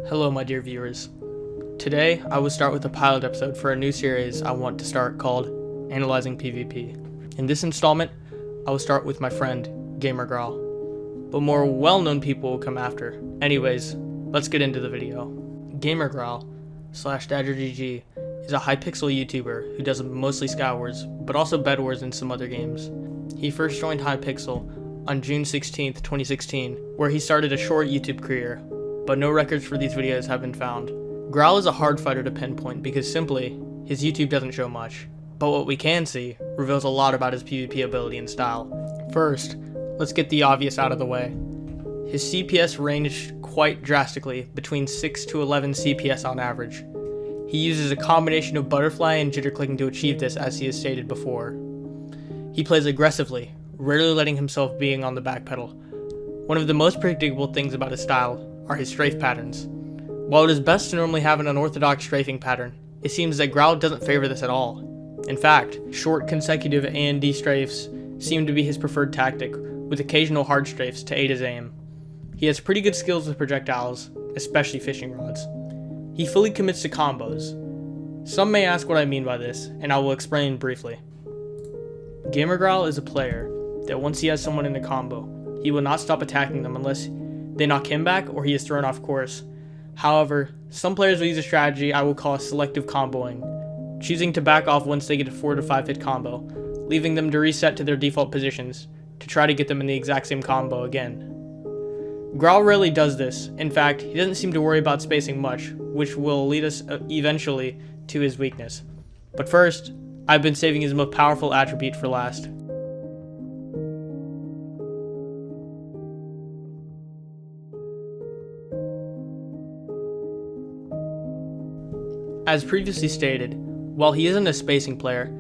Hello my dear viewers. Today I will start with a pilot episode for a new series I want to start called Analyzing PvP. In this installment, I will start with my friend GamerGrowl, but more well-known people will come after. Anyways, let's get into the video. GamerGrowl /DadgerGG is a Hypixel YouTuber who does mostly Skywars, but also Bed Wars and some other games. He first joined Hypixel on June 16th, 2016, where he started a short YouTube career, but no records for these videos have been found. Growl is a hard fighter to pinpoint because simply, his YouTube doesn't show much, but what we can see reveals a lot about his PvP ability and style. First, let's get the obvious out of the way. His CPS ranged quite drastically, between 6 to 11 CPS on average. He uses a combination of butterfly and jitter clicking to achieve this, as he has stated before. He plays aggressively, rarely letting himself being on the back pedal. One of the most predictable things about his style are his strafe patterns. While it is best to normally have an unorthodox strafing pattern, it seems that Growl doesn't favor this at all. In fact, short consecutive A&D strafes seem to be his preferred tactic, with occasional hard strafes to aid his aim. He has pretty good skills with projectiles, especially fishing rods. He fully commits to combos. Some may ask what I mean by this, and I will explain briefly. GamerGrowl is a player that once he has someone in a combo, he will not stop attacking them unless they knock him back or he is thrown off course. However, some players will use a strategy I will call selective comboing, choosing to back off once they get a 4 to 5 hit combo, leaving them to reset to their default positions to try to get them in the exact same combo again. Growl rarely does this. In fact, he doesn't seem to worry about spacing much, which will lead us eventually to his weakness. But first, I've been saving his most powerful attribute for last. As previously stated, while he isn't a spacing player,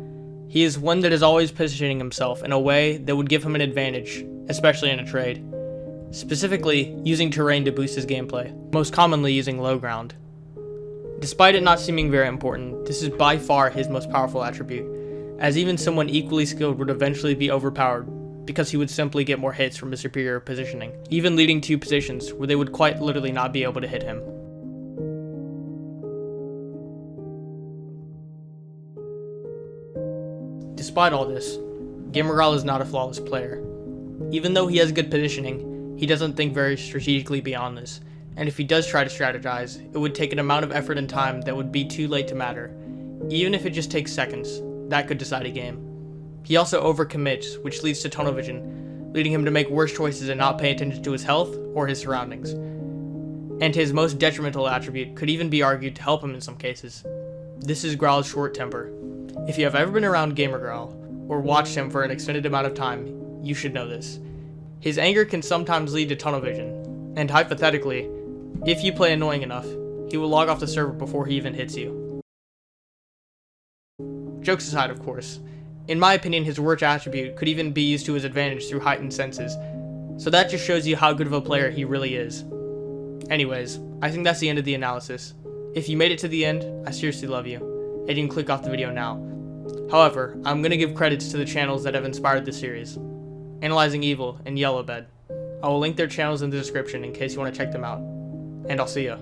he is one that is always positioning himself in a way that would give him an advantage, especially in a trade. Specifically, using terrain to boost his gameplay, most commonly using low ground. Despite it not seeming very important, this is by far his most powerful attribute, as even someone equally skilled would eventually be overpowered because he would simply get more hits from his superior positioning, even leading to positions where they would quite literally not be able to hit him. Despite all this, GamerGrowl is not a flawless player. Even though he has good positioning, he doesn't think very strategically beyond this, and if he does try to strategize, it would take an amount of effort and time that would be too late to matter. Even if it just takes seconds, that could decide a game. He also overcommits, which leads to tunnel vision, leading him to make worse choices and not pay attention to his health or his surroundings. And his most detrimental attribute could even be argued to help him in some cases. This is Growl's short temper. If you have ever been around GamerGrowl, or watched him for an extended amount of time, you should know this. His anger can sometimes lead to tunnel vision, and hypothetically, if you play annoying enough, he will log off the server before he even hits you. Jokes aside, of course, in my opinion his worst attribute could even be used to his advantage through heightened senses, so that just shows you how good of a player he really is. Anyways, I think that's the end of the analysis. If you made it to the end, I seriously love you, and you can click off the video now. However, I'm going to give credits to the channels that have inspired this series. Analyzing Evil and Yellowbed. I will link their channels in the description in case you want to check them out. And I'll see ya.